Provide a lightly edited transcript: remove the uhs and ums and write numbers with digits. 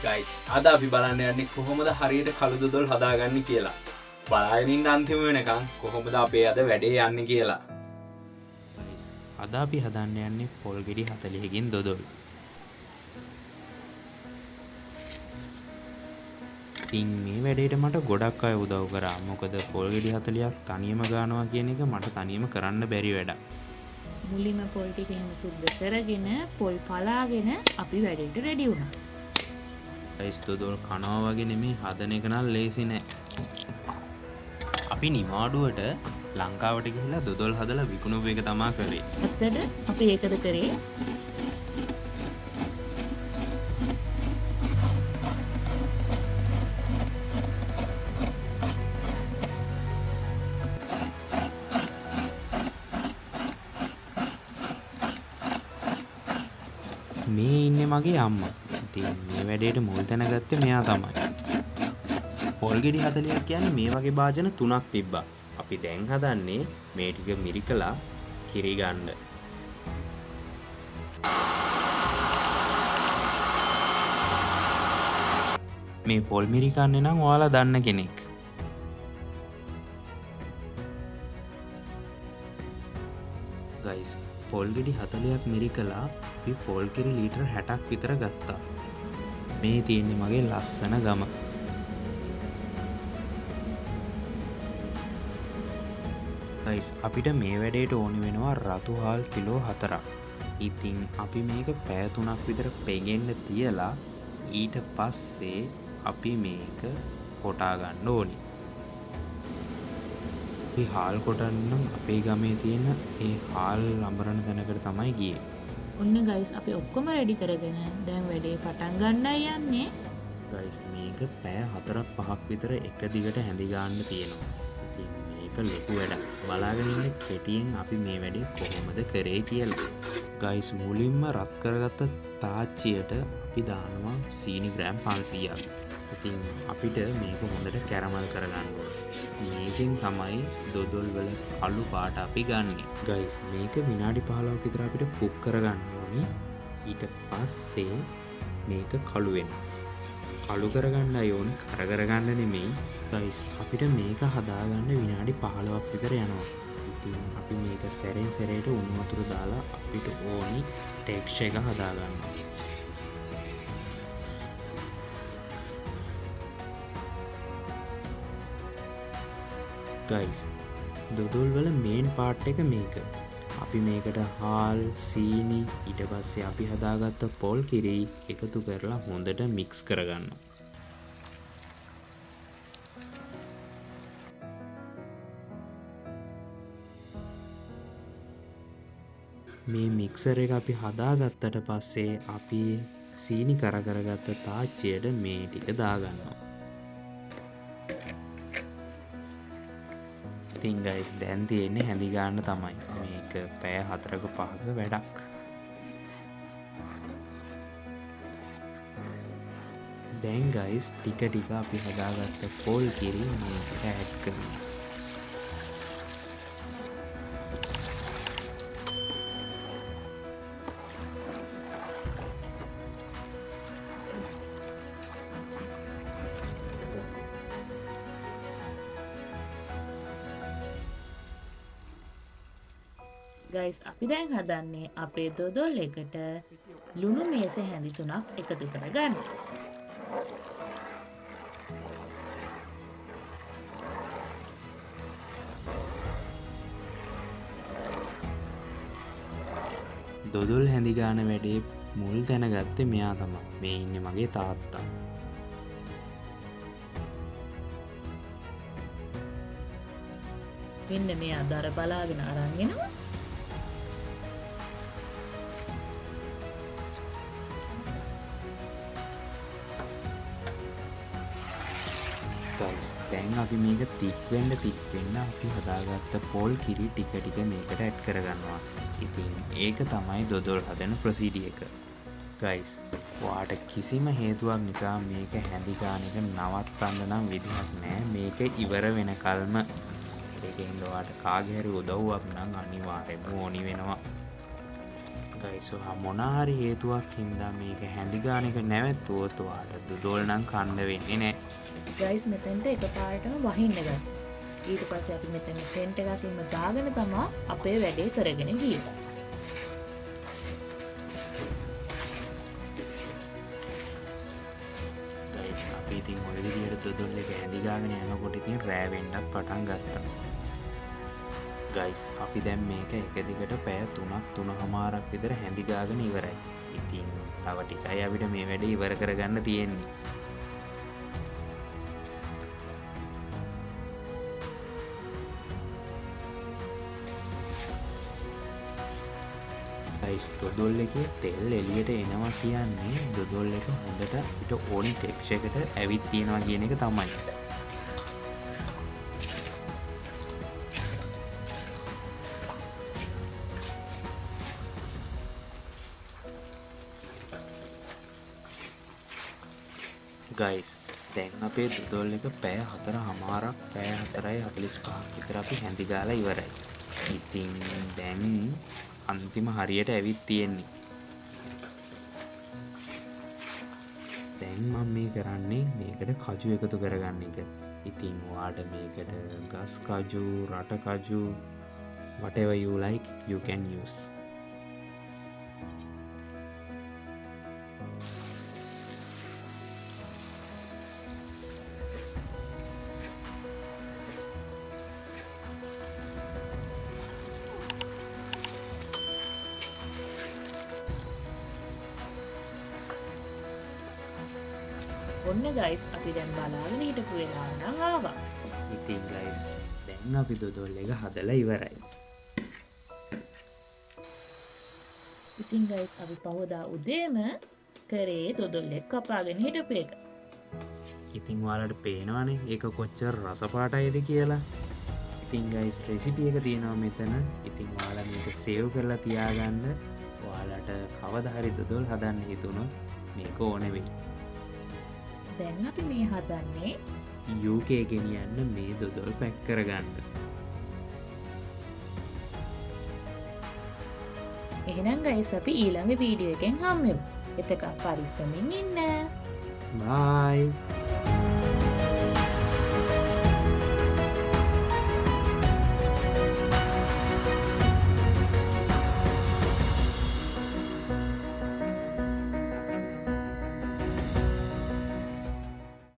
Guys අද අපි බලන්න යන්නේ කොහොමද හරියට කළු දොදොල් හදාගන්නේ කියලා. බලාගෙන ඉන්න අන්තිම වෙනකන් කොහොමද අපේ අද වැඩේ යන්නේ කියලා. ගයිස් අද අපි හදන්න යන්නේ පොල් ගෙඩි 40කින් දොදොල්. ඉතින් මේ වැඩේට මට ගොඩක් අය උදව් කරා. මොකද පොල් ගෙඩි 40ක් තනියම ගන්නවා කියන එක මට තනියම කරන්න බැරි වැඩක්. මුලින්ම පොල් ටික එහෙම සුද්ධ කරගෙන පොල් පලාගෙන අපි වැඩේට රෙඩි වුණා. ගයිස් දොදොල් කනවා වගේ නෙමෙයි හදන එක නම් ලේසි නෑ. අපි නිමාඩුවට ලංකාවට ගිහිල්ලා දොදොල් හදලා විකුණුව එක තමා කරේ. ඇත්තට අපි ඒකද කරේ? මේ ඉන්නේ මගේ අම්මා. ඉතින් මේ වැඩේට මුල් තැන ගත්තේ මෙයා තමයි. පොල් ගෙඩි 40ක් කියන්නේ මේ වගේ භාජන 3ක් තිබ්බා. අපි දැන් හදන්නේ මේ ටික මිරිකලා කිරි ගන්න. මේ පොල් මිරිකන්නේ නම් ඔයාලා දන්න කෙනෙක්. ගයිස් පොල් ගෙඩි 40ක් මිරිකලා අපි පොල් කිරි ලීටර් 60ක් විතර ගත්තා. මේ තියෙන්නේ මගේ ලස්සන ගම. ගයිස් අපිට මේ වැඩේට ඕනි වෙනවා රතු හාල් කිලෝ 4ක්. ඉතින් අපි මේක පැය 3ක් විතර පෙගෙන්න තියලා ඊට පස්සේ අපි මේක කොටා ගන්න ඕනි. අපි හාල් කොටන්න අපේ ගමේ තියෙන ඒ හාල් ලම්බරන තැනකට තමයි ගියේ. ඔන්න ගයිස් අපි ඔක්කොම රෙඩි කරගෙන දැන් වැඩේ පටන් ගන්නයි යන්නේ. ගයිස් මේක පැය 4-5ක් විතර එක දිගට හැඳි ගන්න තියෙනවා. ඉතින් මේක ලොකු වැඩක්. බලාගෙන ඉන්න කෙටියෙන් අපි මේ වැඩේ කොහොමද කරේ කියලා. ගයිස් මුලින්ම රත් කරගත්ත තාච්චියට අපි දානවා සීනි ග්‍රෑම් 500ක්. ඉතින් අපිට මේක හොඳට කැරමල් කරගන්න ඕනේ. මේකෙන් තමයි දොදොල් වල කළු පාට අපි ගන්නෙ. ගයිස් මේක විනාඩි 15ක් විතර අපිට කුක් කරගන්න ඕනේ. ඊට පස්සේ මේක කළු වෙනවා. කළු කරගන්නයි ඕනේ කර කරගන්න නෙමෙයි. ගයිස් අපිට මේක හදාගන්න විනාඩි 15ක් විතර යනවා. ඉතින් අපි මේක සැරෙන් සැරේට උණු වතුර දාලා අපිට ඕනි ටෙක්ස්චර් එක හදාගන්නවා. ගයිස් දොදොල් වල මේන් පාර්ට් එක මේක. අපි මේකට හාල් සීනි ඊට පස්සේ අපි හදාගත්ත පොල් කිරි එකතු කරලා හොඳට මික්ස් කරගන්නවා. මේ මික්සර් එක අපි හදාගත්තට පස්සේ අපි සීනි කරගත්ත තාච්චියට මේ ටික දාගන්නවා. ඉතින් ගයිස් දැන් තියෙන්නේ හැඳි ගන්න තමයි. මේක පැය 4ක 5ක වැඩක්. දැන් ගයිස් ටික ටික අපි හදාගත්ත පොල් කිරි මේකට ඇඩ් කරනවා. ගයිස් අපි දැන් හදන්නේ අපේ දොදොල් එකට ලුණු මේස හැඳි 3ක් එකතු කරගන්න. දොදොල් හැඳි ගාන වැඩේ මුල් තැන ගත්තේ මෙයා තමයි. මේ ඉන්නේ මගේ තාත්තා. මෙන්න මෙයා දර බලාගෙන අරන් එනවා. ගයිස් දැන් අපි මේක තික් වෙන්න අපි හදාගත්ත පොල් කිරි ටික ටික මේකට ඇඩ් කරගන්නවා. ඉතින් ඒක තමයි දොදොල් හදන ප්‍රොසීඩියර් එක. ගයිස් ඔයාට කිසිම හේතුවක් නිසා මේක හැඳි ගන්න එක නවත්තන්න නම් විදිහක් නෑ. මේක ඉවර වෙනකල්ම ඒකෙන් ඔයාට කාගේ හරි උදව්වක් නම් අනිවාර්යයෙන්ම ඕනි වෙනවා. ගයිස් ඔයා මොනාහරි හේතුවක් හින්දා මේක හැඳිගාන එක නැවැත්තුවොත් ඔයාලට දොඩෝල් නම් කන්න වෙන්නේ නැහැ. ගයිස් මෙතෙන්ට එකපාරටම වහින්න ගත්තා. ඊට පස්සේ අපි මෙතන ටෙන්ට් එකකින්ම දාගෙන තමයි අපේ වැඩේ කරගෙන ගියේ. ගයිස් අපි ඉතින් ඔය විදිහට දොඩොල් එක හැඳිගාගෙන යනකොට ඉතින් රෑ වෙන්නත් පටන් ගත්තා. ගයිස් අපි දැන් මේක එක දිගට පැය 3:30ක් විතර හැඳිගාගෙන ඉවරයි. ඉතින් තව ටිකයි අපිට මේ වැඩේ ඉවර කරගන්න තියෙන්නේ. ගයිස් දොඩොල් එකේ තෙල් එළියට එනවා කියන්නේ දොඩොල් එක හොඳට අපිට ඕනි ටෙක්ස්චර් එකට ඇවිත් තියෙනවා කියන එක තමයි. ගයිස් දැන් අපේ දොඩොල් එක පැය 4:00ක් පැය 4:45ක් විතර අපි හැඳිගාලා ඉවරයි. ඉතින් දැන් අන්තිම හරියට ඇවිත් තියෙන්නේ. දැන් මම මේ කරන්නේ මේකට කජු එකතු කරගන්න එක. ඉතින් ඔයාට මේකට ගස් කජු, රට කජු, whatever you like you can use. ඔන්න ගයිස් අපි දැන් බලාගෙන හිටපු වෙලාව නම් ආවා. ඉතින් ගයිස් දැන් අපි දොඩොල් එක හදලා ඉවරයි. ඉතින් ගයිස් අපි පහෝදා උදේම කරේ දොඩොල් එක කපාගෙන හිටපු එක. ඉතින් ඔයාලට පේනවනේ ඒක කොච්චර රසපාටයිද කියලා. ඉතින් ගයිස් රෙසිපි එක තියෙනවා මෙතන. ඉතින් ඔයාලා මේක සේව් කරලා තියාගන්න. ඔයාලට කවදා හරි දොඩොල් හදන්න හිතුණොත් මේක ඕන වෙයි. දැන් අපි මේ හදන්නේ UK ගෙනියන්න මේ දොඩොල් පැක් කරගන්න. එහෙනම් ගයිස් අපි ඊළඟ වීඩියෝ එකෙන් හම්බෙමු. එතකම් පරිස්සමින් ඉන්න. බයි.